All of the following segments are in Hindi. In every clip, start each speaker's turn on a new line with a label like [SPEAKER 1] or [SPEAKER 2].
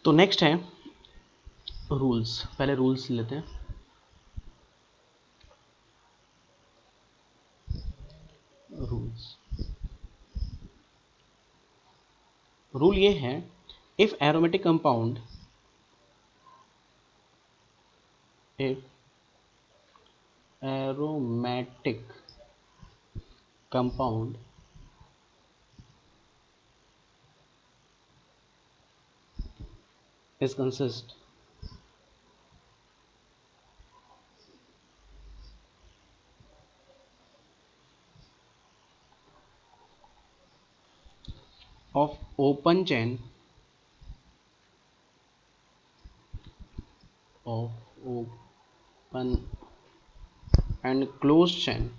[SPEAKER 1] तो नेक्स्ट है रूल्स। पहले रूल्स लेते हैं। रूल्स, रूल ये है, if aromatic compound, if aromatic compound is consist of open chain of open and closed chain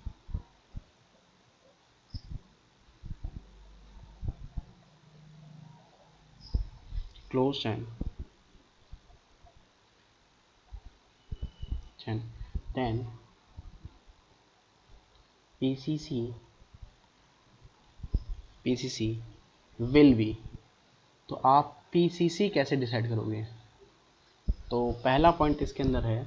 [SPEAKER 1] closed chain then PCC will be। तो आप PCC कैसे डिसाइड करोगे? तो पहला पॉइंट इसके अंदर है,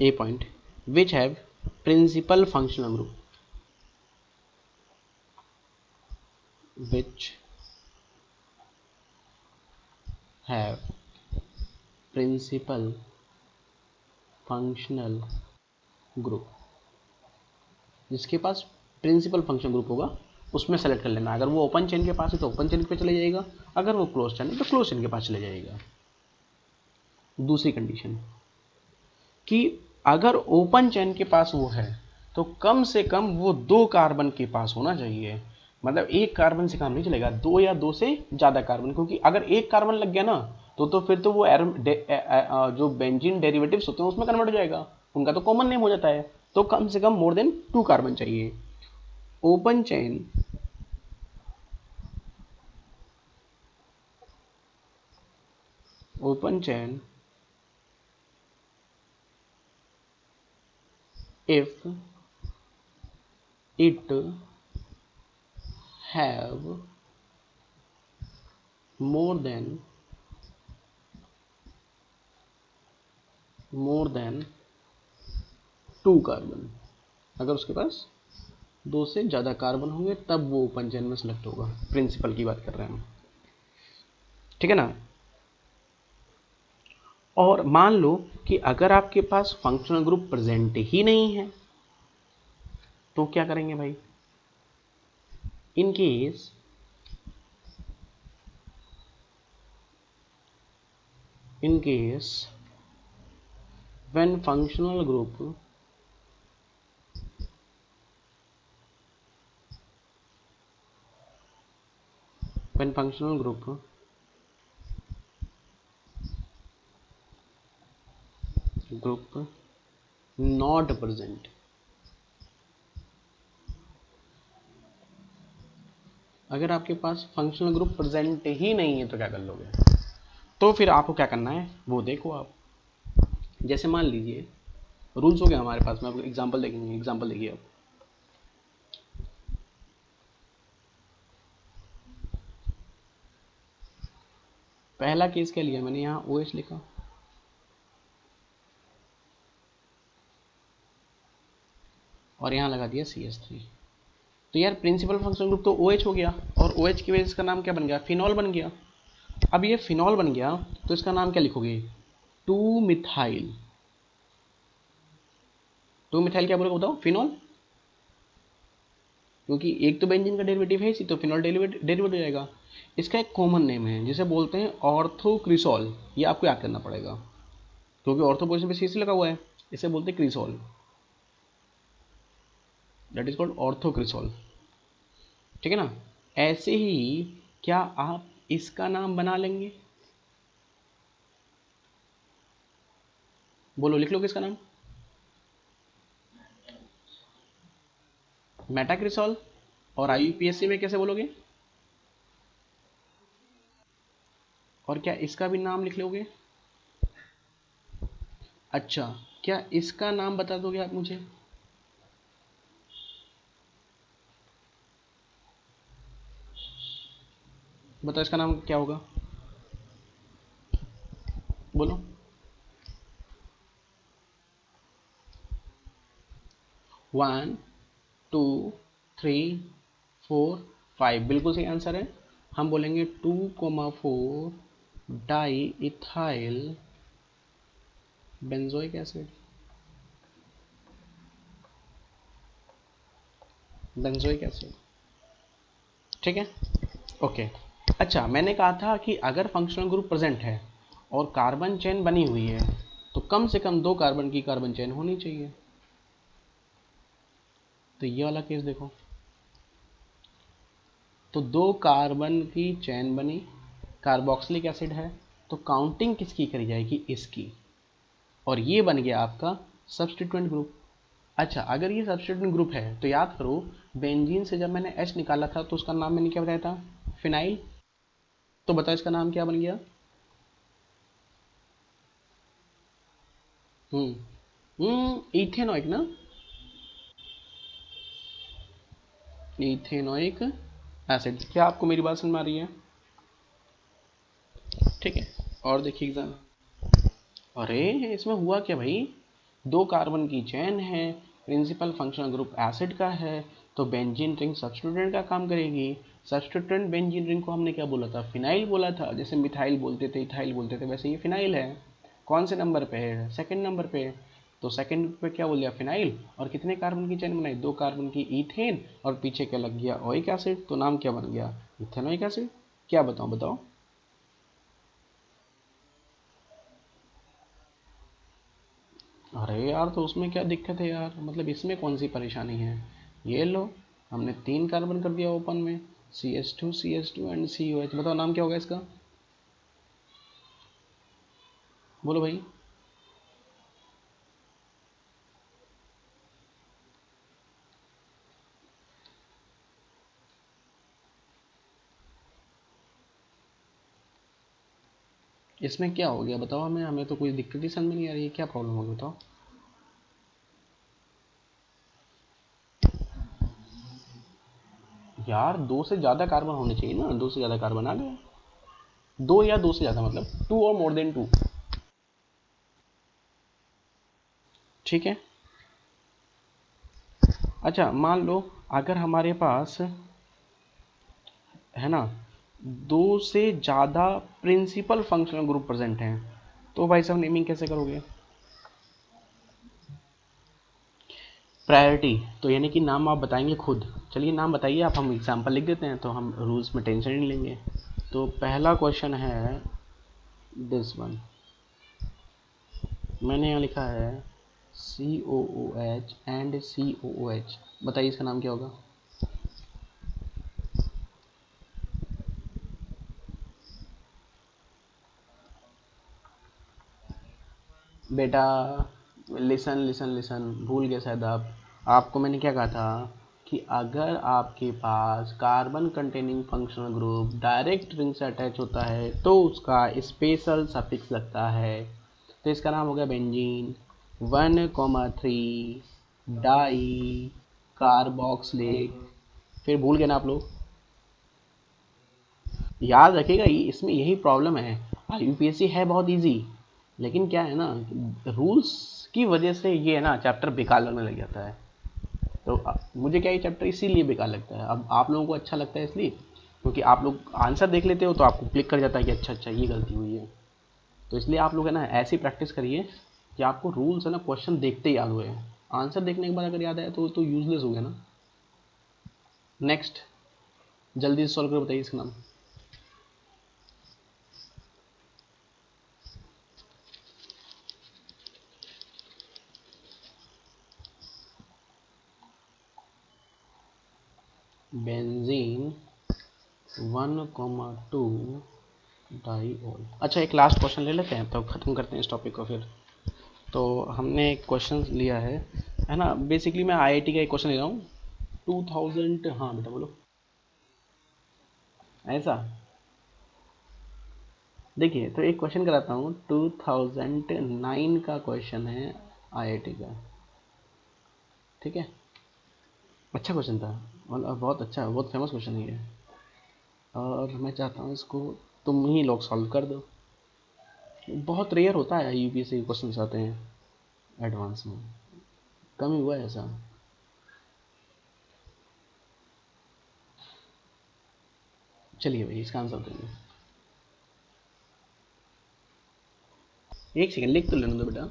[SPEAKER 1] a point, which have principal functional group, which have principal functional group. जिसके पास प्रिंसिपल फंक्शन ग्रुप होगा उसमें सेलेक्ट कर लेना। अगर वो ओपन चेन के पास है तो ओपन चेन पे चले जाएगा, अगर वो क्लोज चेन है तो क्लोज चेन के पास चले जाएगा। दूसरी कंडीशन कि अगर ओपन चेन के पास वो है तो कम से कम वो 2 कार्बन के पास होना चाहिए। मतलब एक कार्बन से काम नहीं चलेगा, 2 या 2 से ज़्यादा कार्बन, क्योंकि अगर एक कार्बन लग गया ना तो फिर तो वो जो बेंजीन डेरिवेटिव्स होते हैं उसमें कन्वर्ट हो जाएगा, उनका तो कॉमन नेम हो जाता है। तो कम से कम मोर देन 2 कार्बन चाहिए। Open chain if it have more than 2 carbon, अगर उसके पास 2 से ज़्यादा कार्बन होंगे तब वो ओपन चेन में सेलेक्ट होगा। प्रिंसिपल की बात कर रहे हैं हम, ठीक है ना। और मान लो कि अगर आपके पास फंक्शनल ग्रुप प्रेजेंट ही नहीं है तो क्या करेंगे भाई? In case when functional group not present, अगर आपके पास फंक्शनल ग्रुप प्रेजेंट ही नहीं है तो क्या कर लोगे? तो फिर आपको क्या करना है वो देखो आप। जैसे मान लीजिए रूल्स हो गया हमारे पास में, आपको एग्जांपल देखेंगे। एग्जांपल देखिए आप, पहला केस क्या लिया मैंने, यहाँ OH लिखा और यहाँ लगा दिया CH3। तो यार प्रिंसिपल फंक्शनल ग्रुप तो OH हो गया, और OH की वजह से इसका नाम क्या बन गया? फिनॉल बन गया। अब ये फिनॉल बन गया तो इसका नाम क्या लिखोगे? 2 मिथाइल। 2 मिथाइल क्या बोलोगे बताओ? फिनॉल, क्योंकि एक तो बेंजीन का डेरिवेटिव है इसी, तो फिनॉल डेरिवेटिव हो जाएगा। इसका एक कॉमन नेम है जिसे बोलते हैं ऑर्थोक्रिसॉल। ये आपको याद करना पड़ेगा क्योंकि ऑर्थो पोजीशन पे CC लगा हुआ है, इसे बोलते हैं क्रिसॉल। दैट इज कॉल्ड ऑर्थोक्रिसॉल, ठीक है ना। ऐसे ही क्या आप इसका नाम बना लेंगे? बोलो, लिख लो किसका नाम? मेटाक्रिसॉल। और IUPAC में कैसे बोलोगे? और क्या इसका भी नाम लिख लोगे? अच्छा, क्या इसका नाम बता दोगे आप मुझे? बताओ इसका नाम क्या होगा, बोलो। 1 2 3 4 5 बिल्कुल सही आंसर है। हम बोलेंगे 2,4 di ethyl benzoic acid, benzoic acid, ठीक है, ओके। अच्छा, मैंने कहा था कि अगर फंक्शनल ग्रुप प्रेजेंट है और कार्बन चेन बनी हुई है तो कम से कम 2 कार्बन की कार्बन चेन होनी चाहिए। तो ये वाला केस देखो, तो 2 कार्बन की चेन बनी, कार्बोक्सिलिक एसिड है, तो काउंटिंग किसकी करी जाएगी, इसकी, और ये बन गया आपका सब्स्टिट्यूएंट ग्रुप। अच्छा, अगर ये सब्स्टिट्यूएंट ग्रुप है तो याद करो, बेंजीन से जब मैंने H निकाला था तो उसका नाम मैंने क्या बताया था, फिनाइल। तो बताओ इसका नाम क्या बन गया। इथेनॉइक ना, इथेनॉइक एसिड। क्या आपको मेरी बात समझ में आ रही है, ठीक है। और देखिए एग्जाम, अरे इसमें हुआ क्या भाई, 2 कार्बन की चेन है, प्रिंसिपल फंक्शनल ग्रुप एसिड का है, तो बेंजीन रिंग सब्स्टिट्यूएंट का काम करेगी। सब्स्टिट्यूएंट बेंजीन रिंग को हमने क्या बोला था, फिनाइल बोला था, जैसे मिथाइल बोलते थे, इथाइल बोलते थे, वैसे ये फिनाइल है। कौन से नंबर पे है, सेकंड नंबर पे। तो सेकंड पे क्या बोल दिया, फिनाइल, और कितने कार्बन की चेन बनाई, 2 कार्बन की ईथेन, और पीछे क्या लग गया, ओइक एसिड, तो नाम क्या बन गया, इथेनोइक एसिड। क्या बताओ बताओ। अरे यार, तो उसमें क्या दिक्कत है यार, मतलब इसमें कौन सी परेशानी है। ये लो, हमने 3 कार्बन कर दिया ओपन में, CH2 एंड COH। बताओ नाम क्या होगा इसका, बोलो भाई। इसमें क्या हो गया बताओ, हमें हमें तो कोई दिक्कत ही समझ में नहीं आ रही है, क्या प्रॉब्लम होगी बताओ। यार 2 से ज़्यादा कार्बन होने चाहिए ना, 2 से ज़्यादा कार्बन आ गए, 2 या 2 से ज़्यादा, मतलब 2 और मोर देन 2, ठीक है। अच्छा, मान लो अगर हमारे पास है ना 2 से ज़्यादा प्रिंसिपल फंक्शनल ग्रुप प्रेजेंट हैं, तो भाई साहब नेमिंग कैसे करोगे, प्रायोरिटी, तो यानी कि नाम आप बताएंगे खुद। चलिए नाम बताइए आप, हम एग्जाम्पल लिख देते हैं, तो हम रूल्स में टेंशन नहीं लेंगे। तो पहला क्वेश्चन है दिस वन, मैंने यहाँ लिखा है COOH एंड COOH, बताइए इसका नाम क्या होगा। बेटा लिसन लिसन लिसन, भूल गए शायद आप। आपको मैंने क्या कहा था कि अगर आपके पास carbon containing functional group direct ring से अटैच होता है तो उसका स्पेशल सफिक्स लगता है। तो इसका नाम हो गया बेंजीन 1,3 डाई कार्बोक्सिलिक। फिर भूल गए ना आप लोग, याद रखिएगा, इसमें यही प्रॉब्लम है। यूपीएससी है बहुत इजी, लेकिन क्या है ना, रूल्स की वजह से ये है ना चैप्टर बेकार लगने लग जाता है। तो मुझे क्या, ये चैप्टर इसीलिए बेकार लगता है। अब आप लोगों को अच्छा लगता है इसलिए क्योंकि आप लोग आंसर देख लेते हो तो आपको क्लिक कर जाता है कि अच्छा अच्छा ये गलती हुई है। तो इसलिए आप लोग है ना ऐसी प्रैक्टिस करिए कि आपको रूल्स है ना क्वेश्चन देखते ही याद हुए। आंसर देखने के बाद अगर याद आया तो यूजलेस हो गया ना। नेक्स्ट, जल्दी से सॉल्व कर बताइए इसका नाम। Benzene 1,2 diol. अच्छा, एक लास्ट क्वेश्चन ले लेते हैं तो ख़त्म करते हैं इस टॉपिक को फिर। तो हमने एक क्वेश्चन लिया है ना, बेसिकली मैं आईआईटी का एक क्वेश्चन ले रहा हूँ 2000। हाँ बेटा बोलो। ऐसा, देखिए तो एक क्वेश्चन कराता हूँ, 2009 का क्वेश्चन है आईआईटी का, ठीक है। अच्छा क्वेश्चन था, मतलब बहुत अच्छा, बहुत फेमस क्वेश्चन है ये। और मैं चाहता हूँ इसको तुम ही लोग सॉल्व कर दो। बहुत रेयर होता है यूपीएससी के क्वेश्चन आते हैं एडवांस में, कम ही हुआ है ऐसा। चलिए भाई इसका आंसर देंगे। एक सेकेंड लिख तो लेने दो बेटा।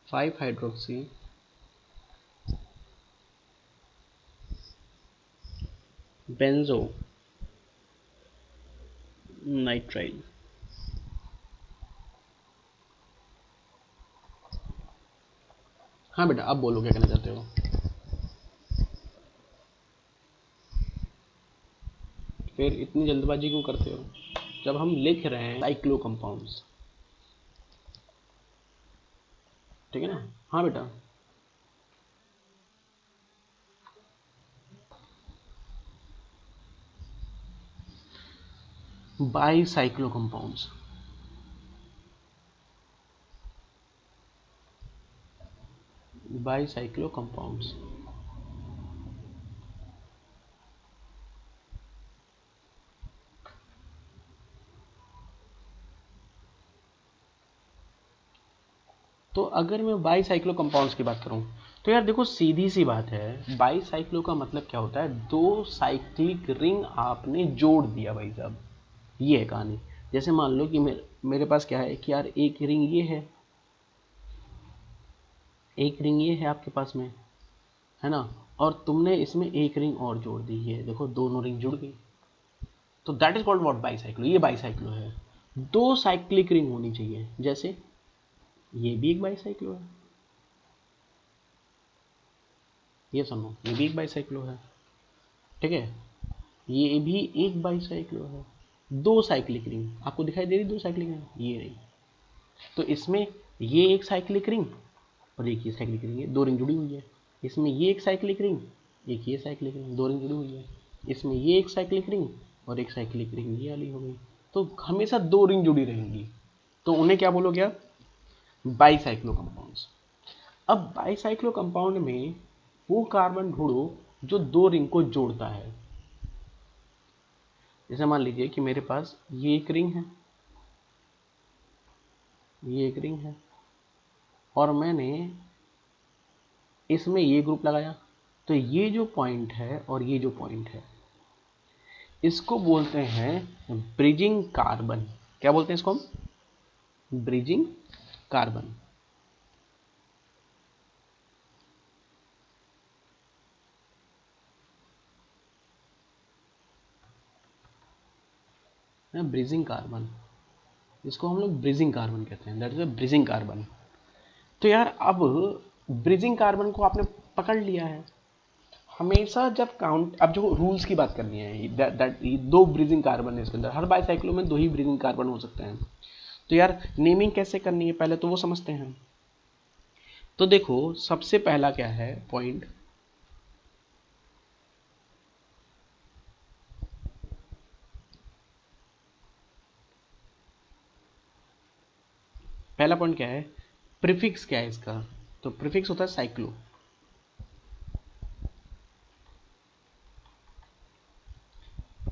[SPEAKER 1] 5 हाइड्रोक्सी बेंजो नाइट्राइल। हाँ बेटा अब बोलो क्या कहना चाहते हो। फिर इतनी जल्दबाजी क्यों करते हो जब हम लिख रहे हैं साइक्लो कंपाउंड्स, ठीक है ना। हाँ बेटा by cyclo compounds, by cyclo compounds. तो अगर मैं बाई साइक्लो कंपाउंड्स की बात करूं तो यार देखो सीधी सी बात है, बाई साइक्लो का मतलब क्या होता है, दो साइक्लिक रिंग आपने जोड़ दिया भाई साहब, ये है कहानी। जैसे मान लो कि मेरे पास क्या है कि यार एक रिंग ये है, एक रिंग ये है आपके पास में, है ना, और तुमने इसमें एक रिंग और जोड़ दी है, देखो दोनों रिंग जुड़ गई। तो that is called what, bicyclo. ये बाईसाइक्लो है। दो साइक्लिक रिंग होनी चाहिए, जैसे ये भी एक बाईसाइक्लो है, ये सुनो ये भी एक बाईसाइक्लो है, ठीक है, ये भी एक बाईसाइक्लो है। दो साइक्लिक रिंग आपको दिखाई दे रही, दो साइक्लिक रिंग ये रही। तो इसमें ये एक साइक्लिक रिंग और एक ये साइक्लिक रिंग है, दो रिंग जुड़ी हुई है। इसमें ये एक साइक्लिक रिंग, एक ये साइक्लिक रिंग, दो रिंग जुड़ी हुई है। इसमें ये एक साइक्लिक रिंग और एक साइक्लिक रिंग ये वाली हो गई। तो हमेशा दो रिंग जुड़ी रहेंगी, तो उन्हें क्या बोलोगे आप, बाईसाइक्लो कंपाउंड्स। अब बाईसाइक्लो कंपाउंड में वो कार्बन ढूंढो जो दो रिंग को जोड़ता है। जैसे मान लीजिए कि मेरे पास ये एक रिंग है, ये एक रिंग है, और मैंने इसमें ये ग्रुप लगाया, तो ये जो पॉइंट है और ये जो पॉइंट है इसको बोलते हैं ब्रिजिंग कार्बन। क्या बोलते हैं इसको हम, ब्रिजिंग कार्बन। ब्रिजिंग कार्बन, इसको हम लोग ब्रिजिंग कार्बन कहते हैं, that is a bridging carbon. तो यार अब ब्रिजिंग कार्बन को आपने पकड़ लिया है। हमेशा जब काउंट, अब जो रूल्स की बात करनी है, दैट दो ब्रिजिंग कार्बन है इसके अंदर, हर बाईसाइक्लो में दो ही ब्रिजिंग कार्बन हो सकते हैं। तो यार नेमिंग कैसे करनी है पहले तो वो समझते हैं। तो देखो सबसे पहला क्या है पॉइंट, पहला पॉइंट क्या है, प्रीफिक्स क्या है इसका। तो प्रीफिक्स होता है साइक्लो,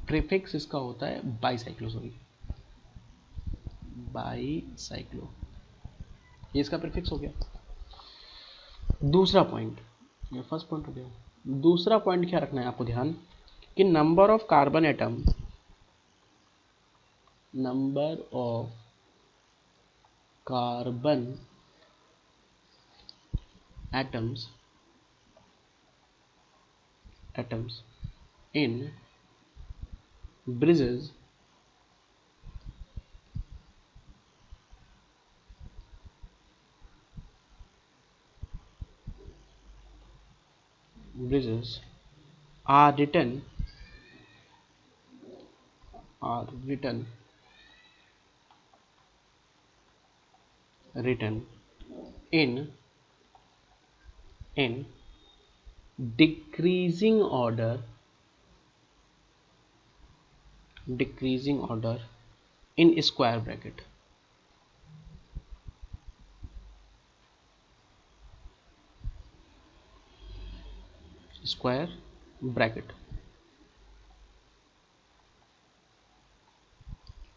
[SPEAKER 1] प्रीफिक्स इसका होता है बाईसाइक्लो, सॉरी बाईसाइक्लो, ये इसका प्रीफिक्स हो गया। दूसरा पॉइंट, ये फर्स्ट पॉइंट हो गया। दूसरा पॉइंट क्या रखना है आपको ध्यान, कि number of carbon atom, number of carbon atoms in bridges are written in decreasing order in square bracket, square bracket।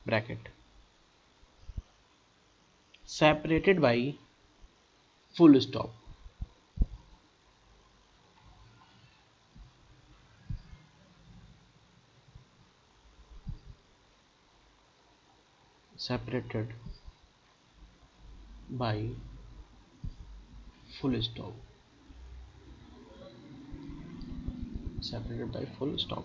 [SPEAKER 1] Bracket separated by full stop, separated by full stop, separated by full stop।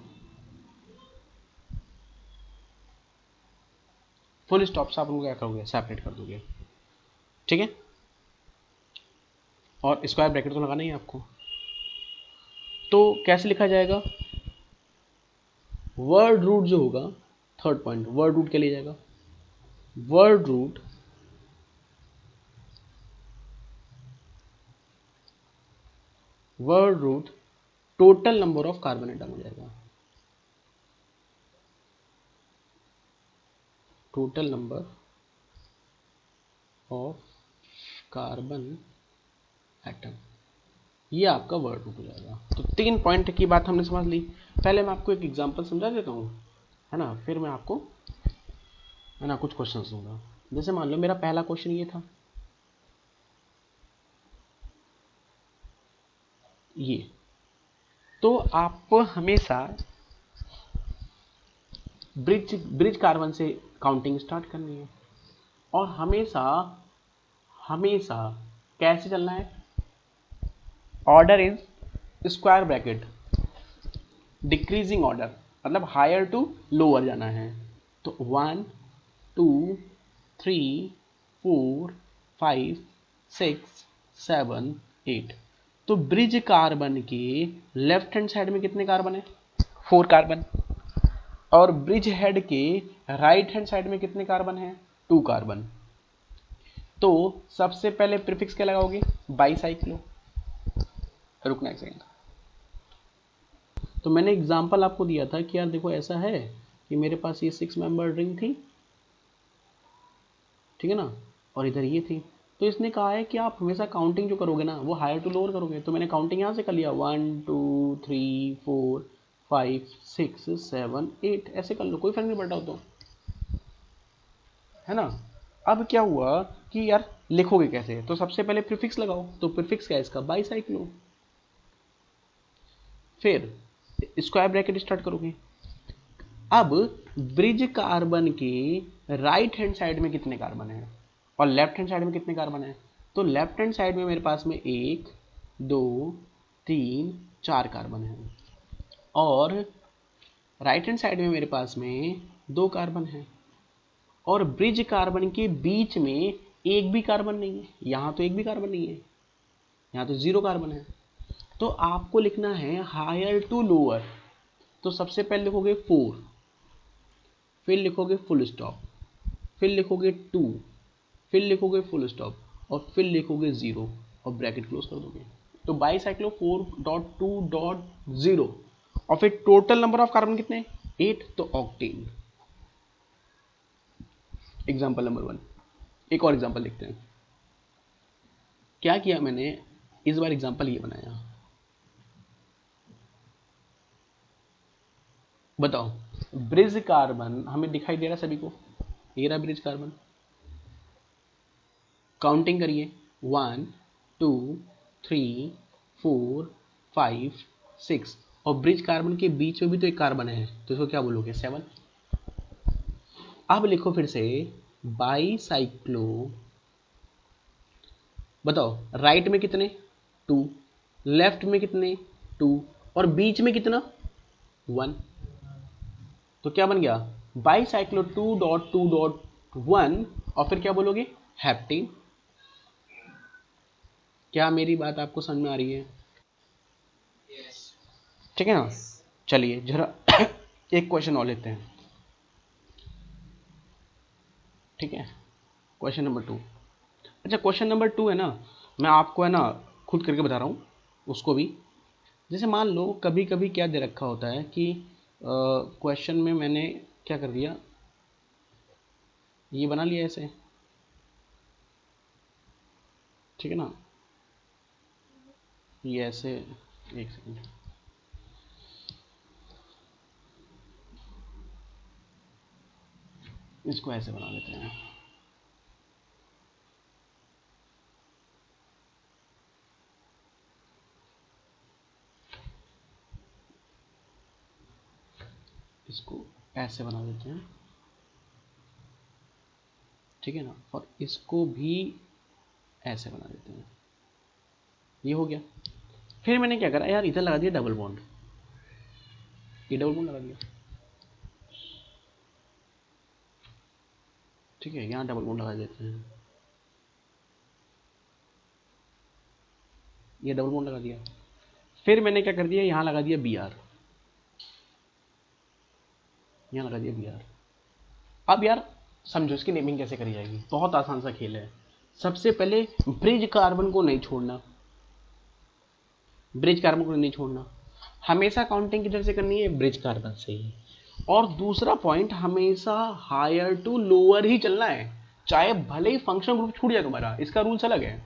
[SPEAKER 1] Full stop से आप लोग क्या करोगे, सेपरेट कर दोगे, ठीक है। और स्क्वायर ब्रैकेट तो लगाना ही है आपको। तो कैसे लिखा जाएगा, वर्ड रूट जो होगा, थर्ड पॉइंट वर्ड रूट के लिए जाएगा, word root total number of carbon atom हो जाएगा, total number of carbon atom, ये आपका वर्ड रूट हो जाएगा। तो 3 पॉइंट की बात हमने समझ ली। पहले मैं आपको एक एग्जांपल समझा देता हूँ, है ना, फिर मैं आपको, है ना, कुछ क्वेश्चन दूंगा। जैसे मान लो मेरा पहला क्वेश्चन ये था, ये तो आप हमेशा ब्रिज कार्बन से काउंटिंग स्टार्ट करनी है, और हमेशा हमेशा कैसे चलना है, order is square bracket, decreasing order, मतलब हायर टू लोअर जाना है। तो 1 2 3 4 5 6 7 8। तो ब्रिज कार्बन के लेफ्ट हैंड साइड में कितने कार्बन है, 4 कार्बन, और ब्रिज हेड के राइट हैंड साइड में कितने कार्बन है, 2 कार्बन। तो सबसे पहले प्रीफिक्स क्या लगाओगे, बाईसाइक्लो, रुकना एक सेकंड। तो मैंने एग्जांपल आपको दिया था कि यार देखो ऐसा है कि मेरे पास ये 6 मेंबर रिंग थी, ठीक है ना, और इधर ये थी। तो इसने कहा है कि आप हमेशा काउंटिंग जो करोगे ना वो हायर टू लोअर करोगे। तो मैंने काउंटिंग यहाँ से कर लिया, 1 2 3 4 5 6 7 8, ऐसे कर लो, कोई फर्क नहीं पड़ता हो तो, है ना। अब क्या हुआ कि यार लिखोगे कैसे, तो सबसे पहले प्रीफिक्स लगाओ। तो प्रीफिक्स क्या है इसका, बाईसाइक्लो। फिर स्क्वायर ब्रैकेट स्टार्ट करोगे। अब ब्रिज कार्बन के राइट हैंड साइड में कितने कार्बन है और लेफ्ट हैंड साइड में कितने कार्बन है। तो लेफ्ट हैंड साइड में मेरे पास में 1 2 3 4 कार्बन है, और राइट हैंड साइड में मेरे पास में 2 कार्बन है, और ब्रिज कार्बन के बीच में एक भी कार्बन नहीं है। यहाँ तो एक भी कार्बन नहीं है, यहाँ तो 0 कार्बन है। तो आपको लिखना है हायर टू लोअर। तो सबसे पहले लिखोगे 4, फिर लिखोगे फुल स्टॉप, फिर लिखोगे 2, फिर लिखोगे फुल स्टॉप, और फिर लिखोगे 0, और ब्रैकेट क्लोज कर दोगे। तो बाईसाइक्लो 4.2.0, और फिर टोटल नंबर ऑफ कार्बन कितने, 8, तो ऑक्टेन। Example number 1। एक और एग्जाम्पल देखते हैं। क्या किया मैंने इस बार, एग्जाम्पल ये बनाया, बताओ। ब्रिज कार्बन हमें दिखाई दे रहा है सभी को, ये रहा ब्रिज कार्बन। काउंटिंग करिए, 1 2 3 4 5 6, और ब्रिज कार्बन के बीच में भी तो एक कार्बन है, तो इसको क्या बोलोगे, 7। अब लिखो फिर से बाईसाइक्लो, बताओ राइट में कितने, 2, लेफ्ट में कितने, 2, और बीच में कितना, 1। तो क्या बन गया, बाईसाइक्लो 2.2.1, और फिर क्या बोलोगे, हेप्टेन। क्या मेरी बात आपको समझ में आ रही है, ठीक है ना। चलिए जरा एक क्वेश्चन और लेते हैं, ठीक है। Question number 2। अच्छा क्वेश्चन नंबर 2 है ना, मैं आपको है ना खुद करके बता रहा हूँ उसको भी। जैसे मान लो कभी कभी क्या दे रखा होता है कि क्वेश्चन में मैंने क्या कर दिया, ये बना लिया ऐसे, ठीक है ना, ये ऐसे, एक सेकंड, इसको ऐसे बना देते हैं, इसको ऐसे बना देते हैं, ठीक है ना, और इसको भी ऐसे बना देते हैं। ये हो गया। फिर मैंने क्या करा यार, इधर लगा दिया डबल बॉन्ड, ये डबल बॉन्ड लगा दिया, ठीक है, यहाँ डबल बॉन्ड लगा देते हैं, ये डबल बॉन्ड लगा दिया। फिर मैंने क्या कर दिया, यहाँ लगा दिया बी आर, यहाँ लगा दिया बी आर। अब यार समझो इसकी नेमिंग कैसे करी जाएगी, बहुत आसान सा खेल है। सबसे पहले ब्रिज कार्बन को नहीं छोड़ना, ब्रिज कार्बन को नहीं छोड़ना, हमेशा काउंटिंग किधर से करनी है, ब्रिज कार्बन से ही। और दूसरा पॉइंट, हमेशा हायर टू लोअर ही चलना है, चाहे भले ही फंक्शनल ग्रुप छूट जाए तुम्हारा, इसका रूल्स अलग है।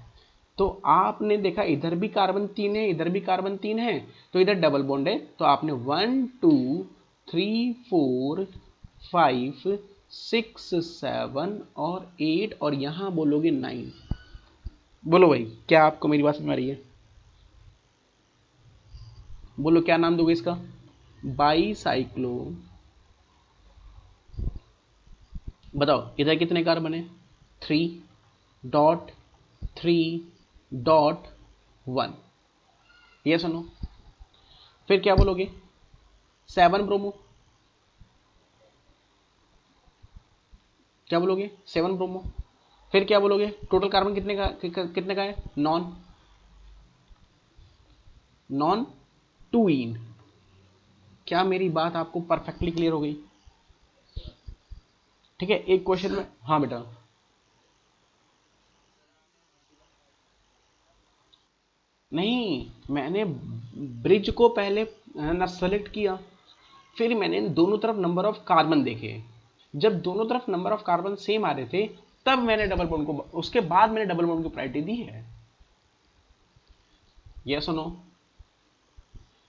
[SPEAKER 1] तो आपने देखा इधर भी कार्बन 3 है, इधर भी कार्बन 3 है, तो इधर डबल बॉन्ड है, तो आपने 1 2 3 4 5 6 7 और 8 और यहां बोलोगे 9। बोलो भाई, क्या आपको मेरी बात समझ में आ रही है? बोलो क्या नाम दोगे इसका, बाईसाइक्लो। बताओ इधर कितने कार्बन है, 3.3.1, ये सुनो। फिर क्या बोलोगे, 7 ब्रोमो, क्या बोलोगे, 7 ब्रोमो। फिर क्या बोलोगे, टोटल कार्बन कितने का है, नॉन 2 इन। क्या मेरी बात आपको परफेक्टली क्लियर हो गई? ठीक है, एक क्वेश्चन में, हाँ बेटा, नहीं मैंने ब्रिज को पहले ना सेलेक्ट किया, फिर मैंने दोनों तरफ नंबर ऑफ कार्बन देखे, जब दोनों तरफ नंबर ऑफ कार्बन सेम आ रहे थे तब मैंने डबल बॉन्ड को, उसके बाद मैंने डबल बॉन्ड को प्रायोरिटी दी है। ये सुनो,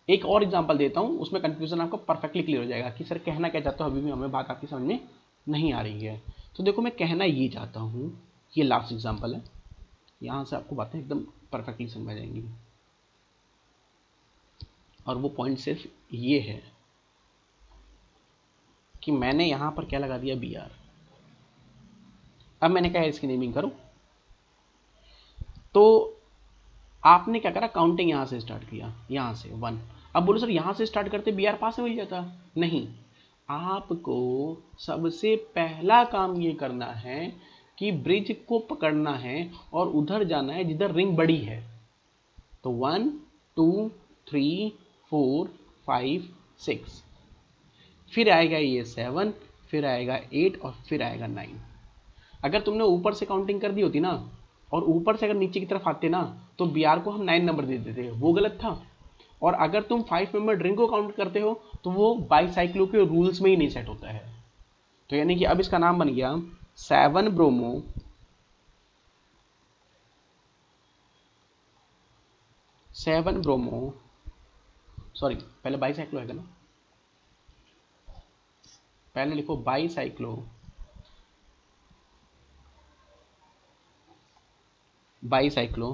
[SPEAKER 1] एक और एग्जांपल देता हूं, उसमें कंफ्यूजन आपको परफेक्टली क्लियर हो जाएगा कि सर कहना क्या चाहता हूं, अभी भी हमें बात आपकी समझ में नहीं आ रही है। तो देखो मैं कहना ये चाहता हूं, ये लास्ट एग्जांपल है, यहां से आपको बातें एकदम परफेक्टली समझ में जाएंगी। और वो पॉइंट सिर्फ ये है कि मैंने यहां पर क्या लगा दिया, बी आर। अब मैंने कहा इसकी नेमिंग करो, तो आपने क्या करा, काउंटिंग यहां से स्टार्ट किया, यहां से 1। अब बोलो सर यहां से स्टार्ट करते बी आर पास में मिल जाता, नहीं, आपको सबसे पहला काम ये करना है कि ब्रिज को पकड़ना है और उधर जाना है जिधर रिंग बड़ी है। तो 1 2 3 4 5 6, फिर आएगा ये 7, फिर आएगा 8 और फिर आएगा 9। अगर तुमने ऊपर से काउंटिंग कर दी होती ना, और ऊपर से अगर नीचे की तरफ आते ना, तो बी आर को हम 9 नंबर दे देते, वो गलत था। और अगर तुम 5 मेंबर ड्रिंक को काउंट करते हो तो वो बाईसाइक्लो के रूल्स में ही नहीं सेट होता है। तो यानी कि अब इसका नाम बन गया 7 ब्रोमो, सॉरी पहले बाईसाइक्लो है ना, पहले लिखो बाईसाइक्लो,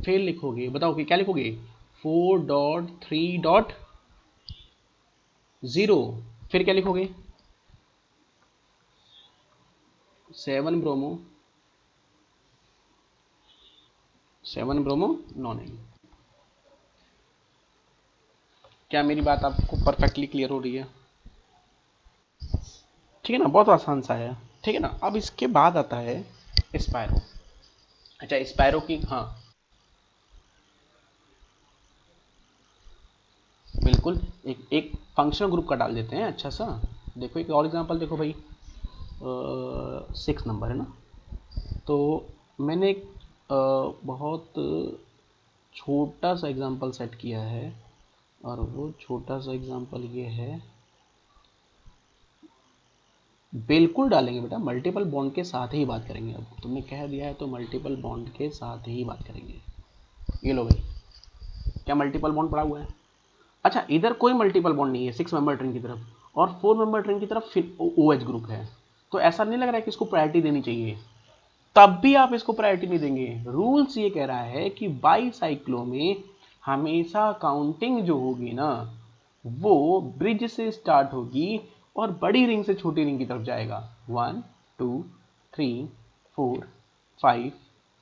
[SPEAKER 1] फिर लिखोगे, बताओ कि क्या लिखोगे, 4.3.0, फिर क्या लिखोगे, 7 ब्रोमो नॉन एन। क्या मेरी बात आपको परफेक्टली क्लियर हो रही है? ठीक है ना, बहुत आसान सा है, ठीक है ना। अब इसके बाद आता है स्पायरो। अच्छा स्पायरो की, हाँ बिल्कुल, एक फंक्शनल ग्रुप का डाल देते हैं अच्छा सा। देखो एक और एग्जांपल देखो भाई, 6 नंबर है ना, तो मैंने एक बहुत छोटा सा एग्जांपल सेट किया है, और वो छोटा सा एग्जांपल ये है, बिल्कुल डालेंगे बेटा, मल्टीपल बॉन्ड के साथ ही बात करेंगे। अब तुमने कह दिया है तो मल्टीपल बॉन्ड के साथ ही बात करेंगे। ये लो भाई, क्या मल्टीपल बॉन्ड पड़ा हुआ है? अच्छा इधर कोई मल्टीपल बॉन्ड नहीं है 6 मेंबर ट्रिंग की तरफ, और 4 मेंबर ट्रिंग की तरफ फिर OH ग्रुप है, तो ऐसा नहीं लग रहा है कि इसको प्रायोरिटी देनी चाहिए, तब भी आप इसको प्रायोरिटी नहीं देंगे। रूल्स ये कह रहा है कि बाईसाइक्लो में हमेशा काउंटिंग जो होगी ना वो ब्रिज से स्टार्ट होगी और बड़ी रिंग से छोटी रिंग की तरफ जाएगा। 1 2 3 4 5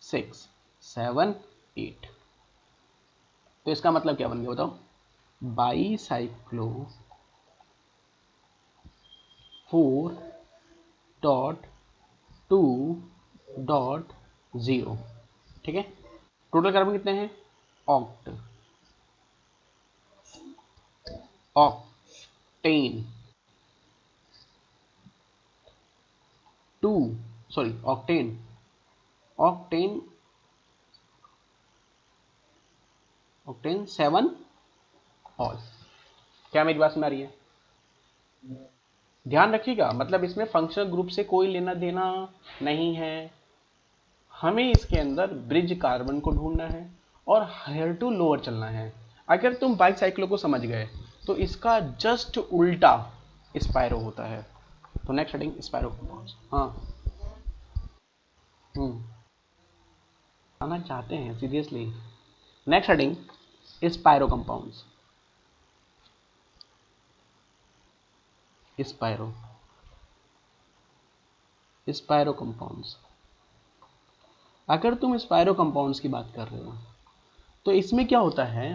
[SPEAKER 1] 6 7 8। तो इसका मतलब क्या बन गया बताओ? बाईसाइक्लो 4.2.0। ठीक है, टोटल कार्बन कितने हैं? Oct, octane, octane, octane, octane 7 all. क्या मेरी बात में आ रही है? ध्यान रखिएगा, मतलब इसमें फंक्शनल ग्रुप से कोई लेना देना नहीं है, हमें इसके अंदर ब्रिज कार्बन को ढूंढना है और हायर टू लोअर चलना है। अगर तुम बाईसाइक्लो को समझ गए तो इसका जस्ट उल्टा स्पायरो होता है। तो नेक्स्ट हेडिंग स्पायरो कंपाउंड्स। हाँ आना चाहते हैं seriously. Next heading spiro compounds. Spiro compounds, अगर तुम स्पायरो कंपाउंड्स की बात कर रहे हो तो इसमें क्या होता है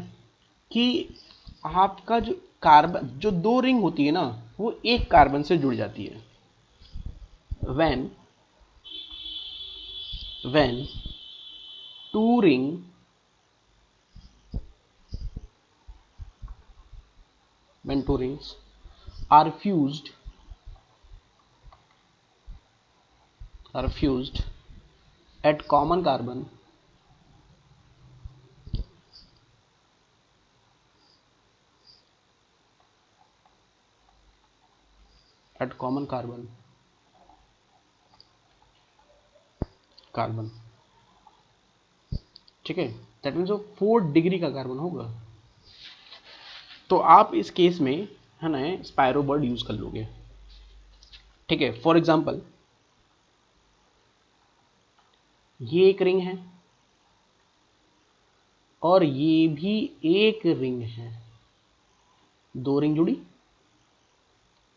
[SPEAKER 1] कि आपका जो कार्बन, जो दो रिंग होती है ना वो एक कार्बन से जुड़ जाती है। when two rings are fused at common carbon, carbon, ठीक है, दैट मीन्स वो 4 डिग्री का कार्बन होगा। तो आप इस केस में है ना स्पायरो वर्ड यूज कर लोगे। ठीक है, फॉर एग्जांपल ये एक रिंग है और ये भी एक रिंग है, दो रिंग जुड़ी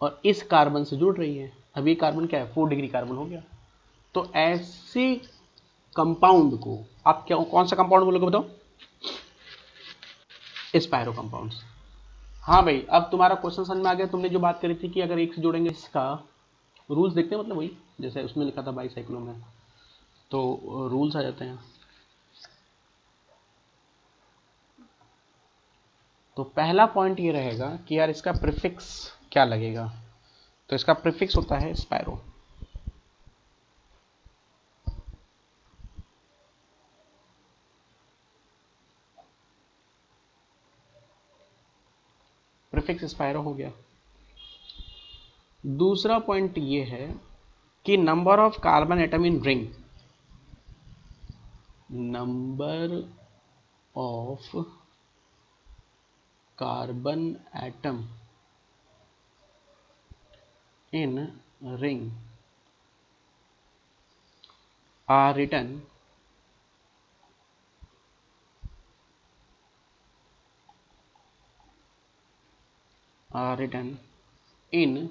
[SPEAKER 1] और इस कार्बन से जुड़ रही है। अब ये कार्बन क्या है? 4 डिग्री कार्बन हो गया। तो ऐसे कंपाउंड को आप क्या, कौन सा कंपाउंड बोलोगे बताओ? स्पायरो कंपाउंड्स। हाँ भाई, अब तुम्हारा क्वेश्चन समझ में आ गया। तुमने जो बात करी थी कि अगर एक से जोड़ेंगे, इसका रूल्स देखते हैं, मतलब वही जैसे उसमें लिखा था बाईसाइक्लो में, तो रूल्स आ जाते हैं। तो पहला पॉइंट ये रहेगा कि यार इसका प्रीफिक्स क्या लगेगा। तो इसका प्रीफिक्स होता है स्पायरो। प्रीफिक्स स्पायरो हो गया। दूसरा पॉइंट ये है कि number of carbon atom in ring, number of carbon atom in ring are written in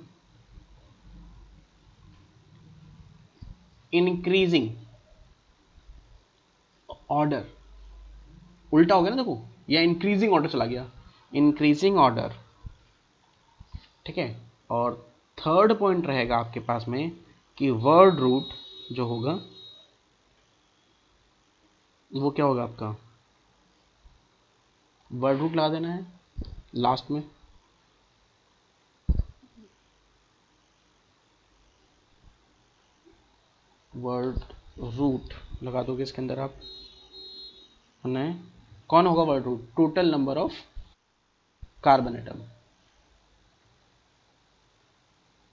[SPEAKER 1] increasing order। उल्टा हो गया ना, देखो, या इंक्रीजिंग ऑर्डर चला गया, इंक्रीजिंग ऑर्डर। ठीक है, और थर्ड पॉइंट रहेगा आपके पास में कि वर्ड रूट जो होगा वो क्या होगा आपका? वर्ड रूट लगा देना है लास्ट में। वर्ड रूट लगा दोगे इसके अंदर आप, है कौन होगा word root? Total number of carbon atom,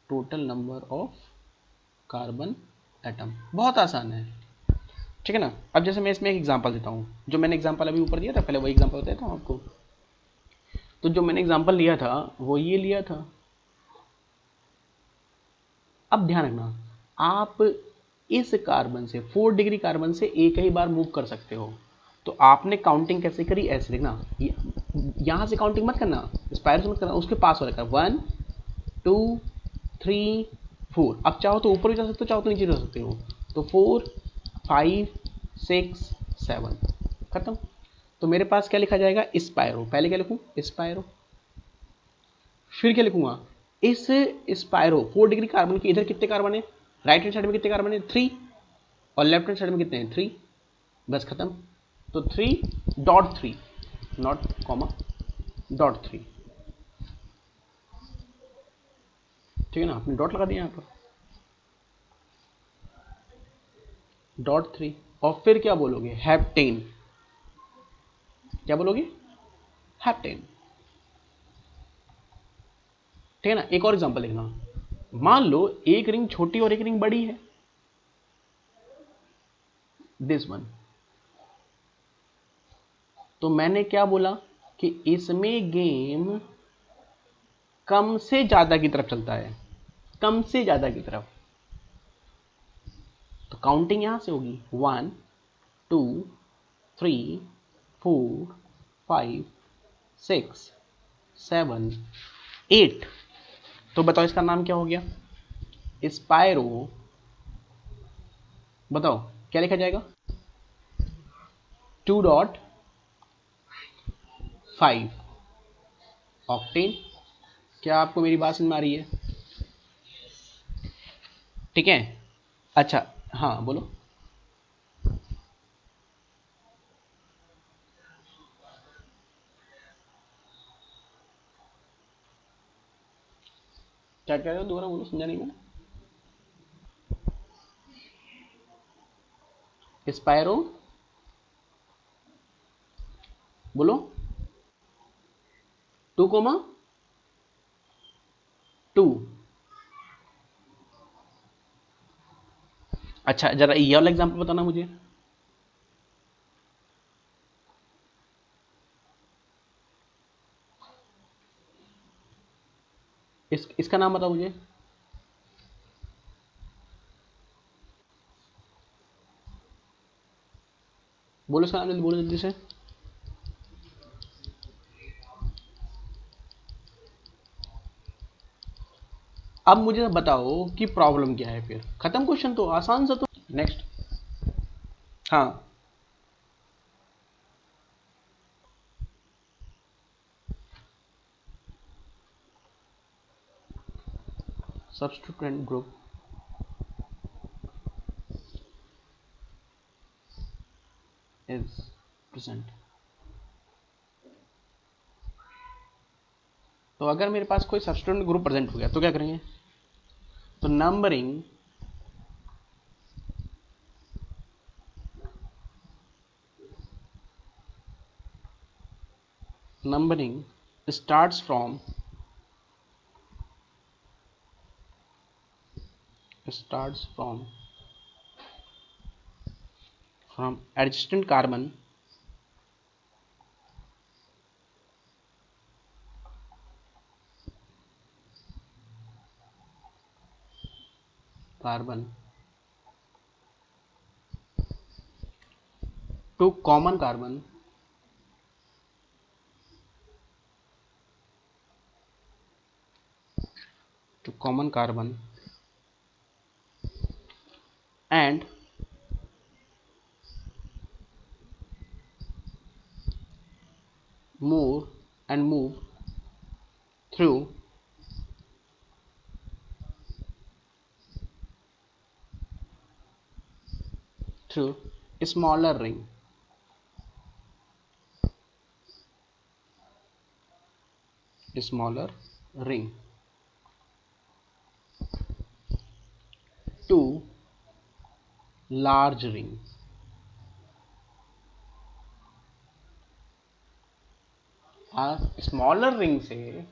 [SPEAKER 1] total number of carbon atom. बहुत आसान है, ठीक है ना। अब जैसे मैं इसमें एक एग्जांपल देता हूँ, जो मैंने एग्जांपल अभी ऊपर दिया था, पहले वही एग्जांपल देता हूँ आपको। तो जो मैंने एग्जांपल लिया था वो ये लिया था, अब ध्यान रखना, आप इस कार्बन से 4 डिग्री कार्बन से एक ही बार मूव कर सकते हो। तो आपने काउंटिंग कैसे करी, ऐसे देखना, यहां से काउंटिंग मत करना, स्पाइरल से मत करना, उसके पास वाला कर 1 2 3 4। अब चाहो तो ऊपर भी जा सकते हो, चाहो तो नीचे जा सकते हो। तो 4 5 6 7 खत्म। तो मेरे पास क्या लिखा जाएगा, स्पायरो। पहले क्या लिखूं, स्पायरो। फिर क्या लिखूंगा, इस स्पायरो 4 डिग्री कार्बन के इधर कितने कार्बन है, राइट हैंड साइड में कितने कार्बन है 3, और लेफ्ट हैंड साइड में कितने हैं 3। बस खत्म। तो 3.3, नॉट कॉमा, .3। ठीक है ना, आपने डॉट लगा दिया यहाँ पर, .3। और फिर क्या बोलोगे, हेप्टेन। क्या बोलोगे, हेप्टेन। ठीक है ना। एक और एग्जांपल देखना, मान लो एक रिंग छोटी और एक रिंग बड़ी है, दिस वन। तो मैंने क्या बोला कि इसमें गेम कम से ज्यादा की तरफ चलता है, कम से ज्यादा की तरफ। तो काउंटिंग यहां से होगी 1 2 3 4 5 6 7 8। तो बताओ इसका नाम क्या हो गया, स्पायरो। बताओ क्या लिखा जाएगा, 2.5 ऑक्टेन। क्या आपको मेरी बात समझ में आ रही है, ठीक है। अच्छा हाँ बोलो, क्या कह रहे हो, दोबारा बोलो, समझा नहीं मैं। स्पायरो बोलो, 2,2। अच्छा जरा ये वाला एग्जांपल बताना मुझे, इसका नाम बताओ मुझे। बोलो इसका नाम, जल्दी बोलो जल्दी से। अब मुझे बताओ कि प्रॉब्लम क्या है, फिर खत्म क्वेश्चन, तो आसान सा। तो नेक्स्ट, हाँ सब्स्टिट्यूएंट ग्रुप इज प्रेजेंट। तो अगर मेरे पास कोई सब्स्टिट्यूएंट ग्रुप प्रेजेंट हो गया तो क्या करेंगे, तो numbering starts from adjacent carbon to common carbon and move through a smaller ring to large ring। Smaller ring से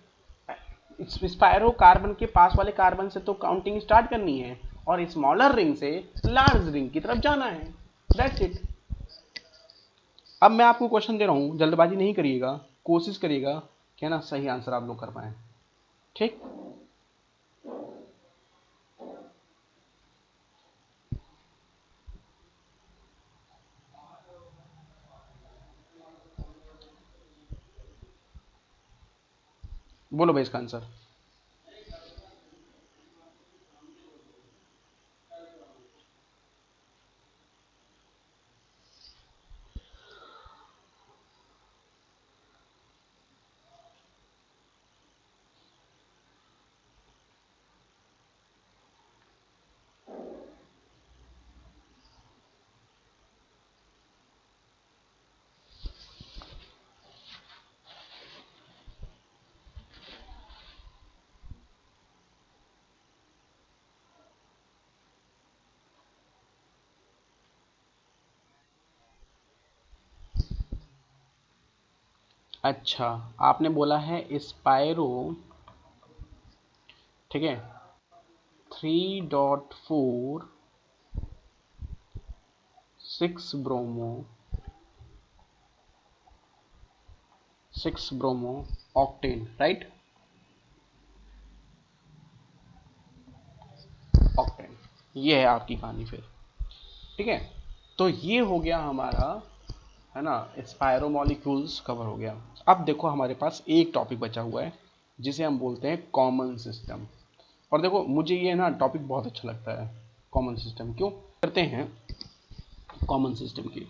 [SPEAKER 1] स्पायरो कार्बन के पास वाले कार्बन से तो काउंटिंग स्टार्ट करनी है, और स्मॉलर रिंग से लार्ज रिंग की तरफ जाना है। That's it. अब मैं आपको क्वेश्चन दे रहा हूं, जल्दबाजी नहीं करिएगा, कोशिश करिएगा कि ना सही आंसर आप लोग कर पाए, ठीक। बोलो भाई इसका आंसर। अच्छा, आपने बोला है स्पायरो, ठीक है, 3.4 6 bromo 6 bromo octane, right, octane. ये है आपकी कहानी फिर, ठीक है। तो ये हो गया हमारा, है ना, स्पायरो मॉलिक्यूल्स कवर हो गया। अब देखो हमारे पास एक टॉपिक बचा हुआ है जिसे हम बोलते हैं कॉमन सिस्टम। और देखो मुझे ये ना टॉपिक बहुत अच्छा लगता है, कॉमन सिस्टम। क्यों करते हैं कॉमन सिस्टम की?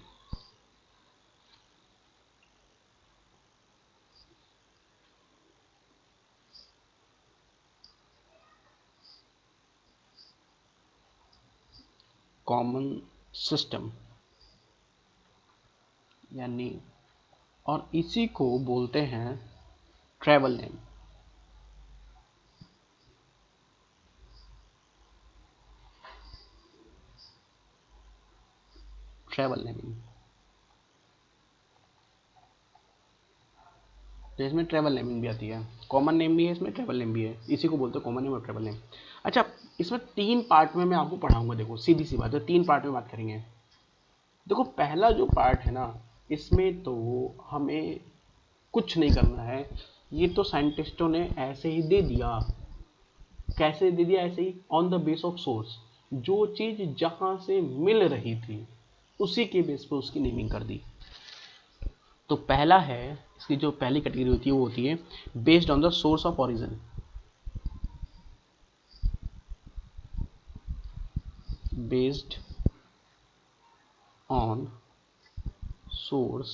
[SPEAKER 1] कॉमन सिस्टम यानी, और इसी को बोलते हैं ट्रैवल नेम। ट्रैवल नेमिंग, तो इसमें ट्रैवल नेमिंग भी आती है, कॉमन नेम भी है इसमें, ट्रैवल नेम भी है, इसी को बोलते हैं कॉमन नेम और ट्रैवल नेम। अच्छा, इसमें 3 पार्ट में मैं आपको पढ़ाऊंगा। देखो सीधी सी बात है, 3 पार्ट में बात करेंगे। देखो पहला जो पार्ट है ना, इसमें तो हमें कुछ नहीं करना है, ये तो साइंटिस्टों ने ऐसे ही दे दिया। कैसे दे दिया? ऐसे ही, on the base of source. जो चीज जहां से मिल रही थी उसी के बेस पे उसकी नेमिंग कर दी। तो पहला है, इसकी जो पहली कैटेगरी होती है वो होती है based on the source of origin. Based on source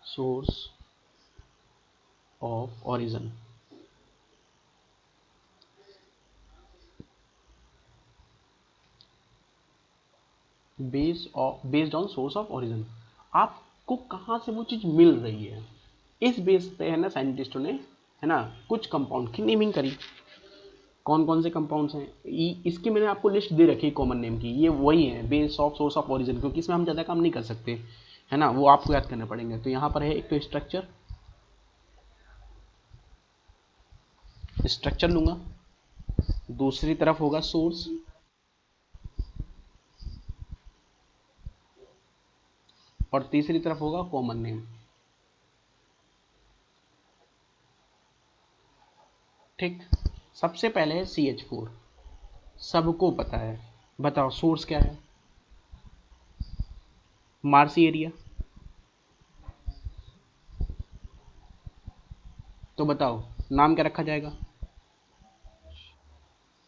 [SPEAKER 1] source of origin. Based on source of origin, आपको कहां से वो चीज मिल रही है, इस बेस पे है ना साइंटिस्टों ने, है ना, कुछ कंपाउंड की नेमिंग करी। कौन कौन से कंपाउंड्स हैं, इसकी मैंने आपको लिस्ट दे रखी है कॉमन नेम की। ये वही है base of source of origin, क्योंकि इसमें हम ज़्यादा काम नहीं कर सकते, है ना, वो आपको याद करने पड़ेंगे। तो यहाँ पर है एक तो स्ट्रक्चर, स्ट्रक्चर लूंगा, दूसरी तरफ होगा सोर्स, और तीसरी तरफ होगा कॉमन नेम। ठीक, सबसे पहले है CH4, सबको पता है। बताओ सोर्स क्या है? Marshy area. तो बताओ नाम क्या रखा जाएगा?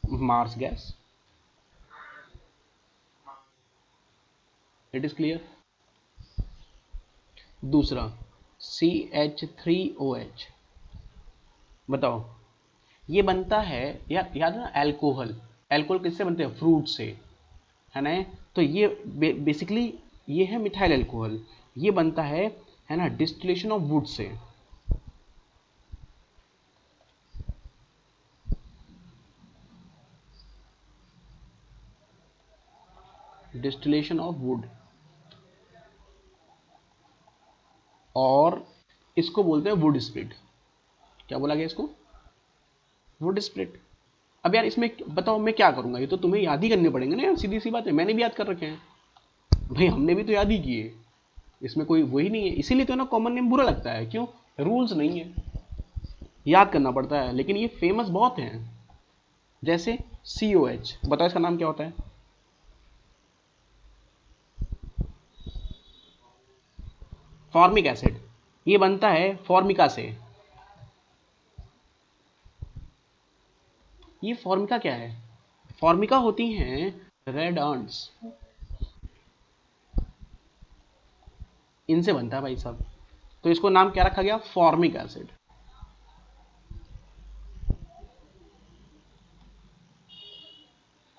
[SPEAKER 1] Marsh gas. It is clear. दूसरा CH3OH, बताओ ये बनता है, याद है ना, अल्कोहल। अल्कोहल किससे बनते हैं? फ्रूट से, है ना। तो ये बेसिकली ये है मिथाइल अल्कोहल, ये बनता है ना, distillation of would say. Distillation of would, और इसको बोलते हैं वुड स्प्लिट। क्या बोला गया इसको? Would split. अब यार इसमें बताओ मैं क्या करूंगा, ये तो तुम्हें याद ही करने पड़ेंगे ना यार, सीधी सी बात है, मैंने भी याद कर रखे हैं भाई, हमने भी तो याद ही किए, इसमें कोई वही नहीं है। इसीलिए तो ना कॉमन नेम बुरा लगता है, क्यों? रूल्स नहीं है, याद करना पड़ता है, लेकिन ये फेमस बहुत हैं। जैसे COH, बताओ इसका नाम क्या होता है? फॉर्मिक एसिड ये बनता है फॉर्मिका से। ये फॉर्मिका क्या है? फॉर्मिका होती हैं रेड आंट्स, इनसे बनता है भाई साहब। तो इसको नाम क्या रखा गया? Formic acid.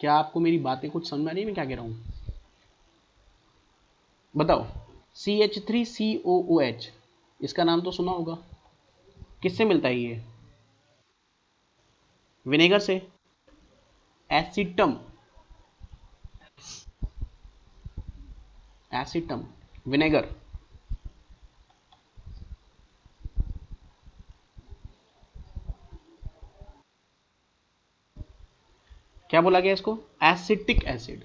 [SPEAKER 1] क्या आपको मेरी बातें कुछ समझ में आ रही है मैं क्या कह रहा हूं? बताओ। CH3COOH इसका नाम तो सुना होगा, किससे मिलता है ये? विनेगर से। एसिटम, एसिटम विनेगर। क्या बोला गया इसको? Acetic acid.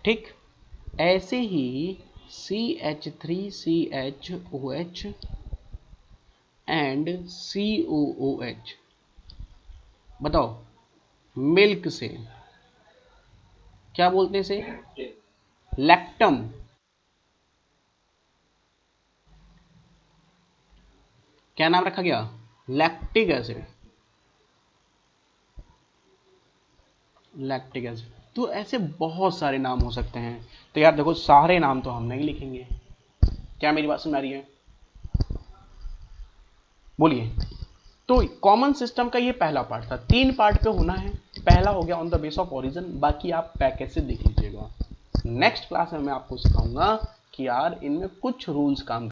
[SPEAKER 1] ठीक, ऐसे ही CH3CHOH एंड COOH, बताओ मिल्क से क्या बोलते हैं? इसे लैक्टम। क्या नाम रखा गया? Lactic acid. Lactic acid. तो ऐसे बहुत सारे नाम हो सकते हैं। तो यार देखो, सारे नाम तो हम नहीं लिखेंगे। क्या मेरी बात समझ आ रही है? बोलिए। तो कॉमन सिस्टम का ये पहला पार्ट था, 3 पार्ट पे होना है। पहला हो गया on the base of origin, बाकी आप पैकेज से देख लीजिएगा। नेक्स्ट क्लास में मैं आपको सिखाऊंगा कि यार इनमें कुछ रूल्स काम